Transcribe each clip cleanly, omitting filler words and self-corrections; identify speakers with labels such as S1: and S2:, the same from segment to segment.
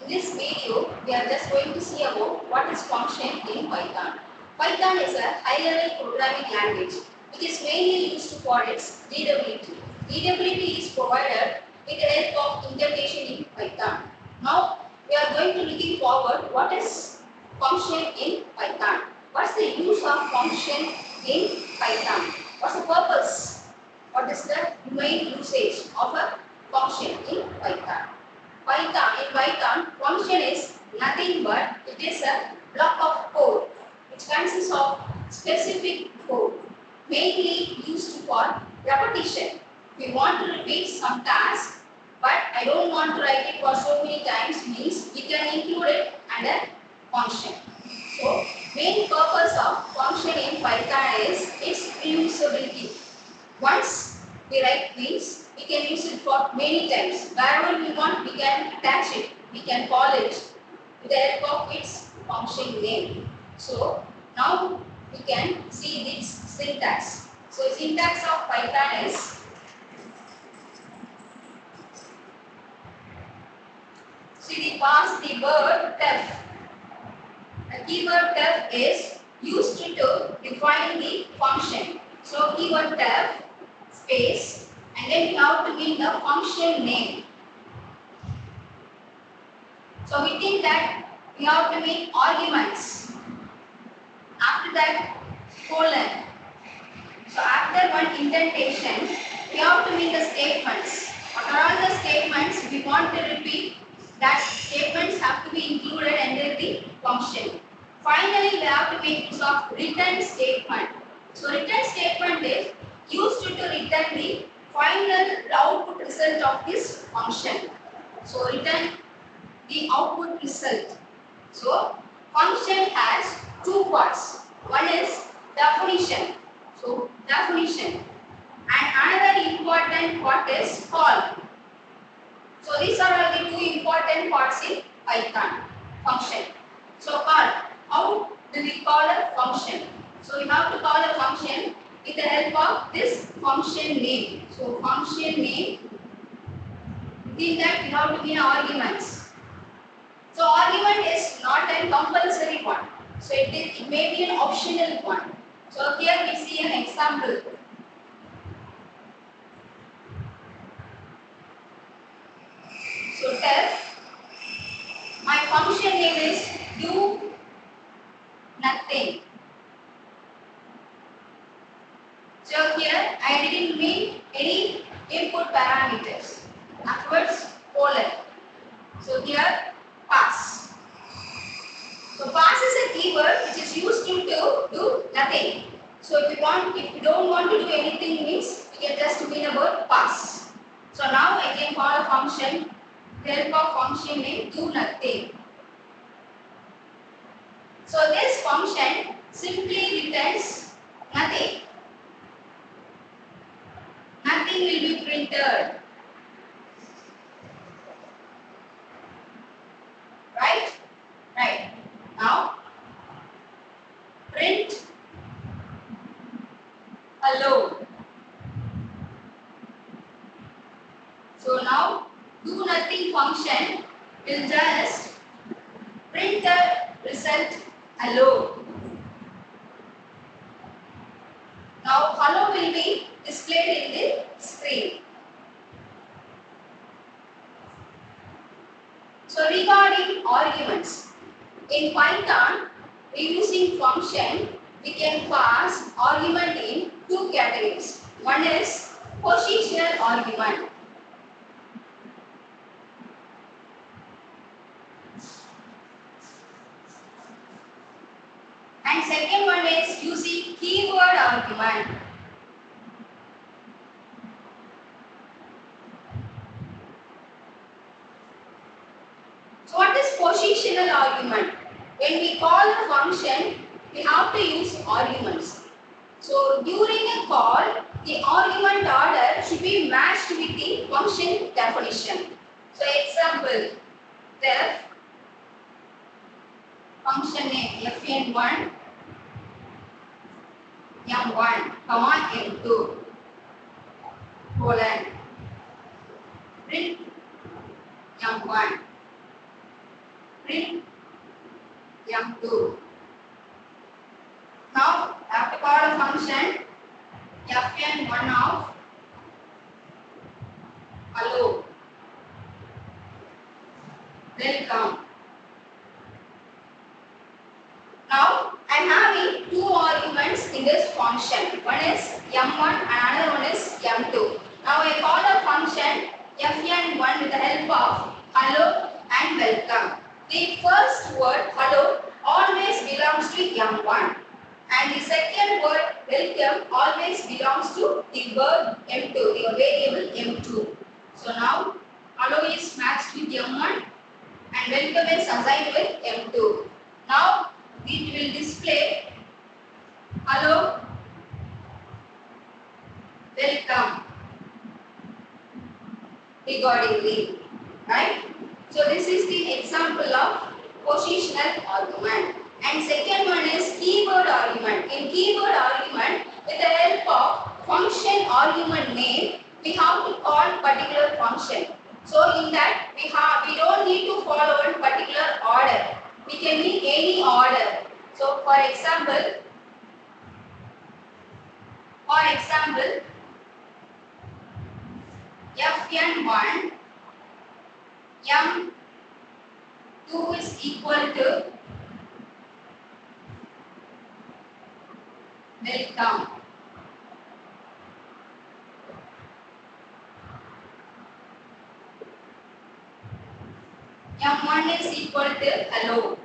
S1: this video, we are just going to see about what is function in Python. Python is a high-level programming language which is mainly used for its readability. Readability is provided with the help of indentation in Python. Now, we are going to looking forward what is function in Python. What's the use of function in Python? What's the purpose? What is the main usage of a function in Python? In Python, function is nothing but it is a block of code which consists of specific code mainly used for repetition. We want to repeat some task, but I don't want to write it for so many times, means we can include it under function. So, main purpose of function in Python is its reusability. Once we write means we can use it for many times. Wherever we want, we can attach it, we can call it with the help of its function name. So now we can see its syntax. So syntax of Python is we pass the word def. The keyword def is used to define the function. So keyword def space and then we have to give the function name. So within that we have to make arguments. After that colon. So after one indentation we have to make the statements. After all the statements we want to repeat that statements have to be included under the function. Finally we have to make use of return statement. So return statement is used to return the final output result of this function. So return the output result. So function has two parts. One is definition. So definition. And another important part is call. So these are all the two important parts in Python function. So call. How do we call a function? So we have to call a function with the help of this function name. So function name, within that we have to give arguments. So argument is not a compulsory one. So it may be an optional one. So here we see an example. So def, my function name is do nothing. So here I didn't mean any input parameters. Afterwards colon. So here pass. So pass is a keyword which is used to do nothing. So if you don't want to do anything means we can just mean about pass. So now I can call a function with the help of function name do nothing. So this function simply returns nothing. Nothing will be printed. Right? Right. Now, print hello. So now, do nothing function will just print the result hello. Now, hello will be displayed in the screen. So regarding arguments, in Python, using function, we can pass argument in two categories. One is positional argument. And second one is using keyword argument. So what is positional argument? When we call a function, we have to use arguments. So during a call, the argument order should be matched with the function definition. So example, def function name fn1 m1 comma m2 colon print m1. print M2. Now I have to call a function fn1 of hello, welcome. Now I am having two arguments in this function. One is m1 and another one is m2. Now I call a function fn1 with the help of hello and welcome. The first word hello always belongs to m1 and the second word welcome always belongs to the word m2, the variable m2. So now hello is matched with m1 and welcome is assigned with m2. Now it will display hello, welcome accordingly, right? So this is the example of positional argument. And second one is keyword argument. In keyword argument, with the help of function argument name, we have to call particular function. So in that we don't need to follow a particular order. We can make any order. So for example, fn1 m2 is equal to welcome. M1 is equal to hello.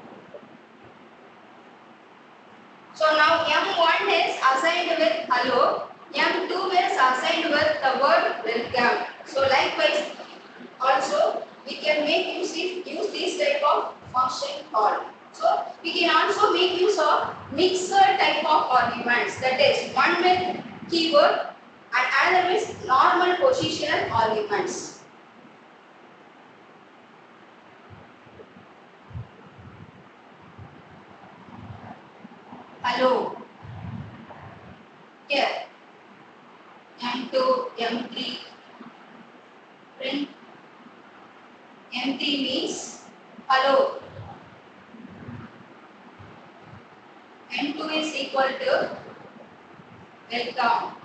S1: So now M1 is assigned with hello, M2 is assigned with the word welcome. So likewise also we can make use this type of function call. So we can also make use of mixer type of arguments, that is one with keyword and another with normal positional arguments. Hello. Here M2, M3, print M3 means hello. M2 is equal to welcome.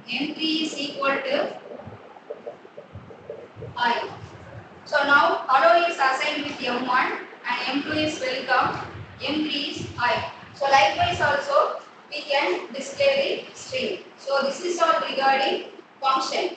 S1: M3 is equal to I. So now hello is assigned with M1 and M2 is welcome, M3 is I. So likewise also we can display the string. So this is all regarding function.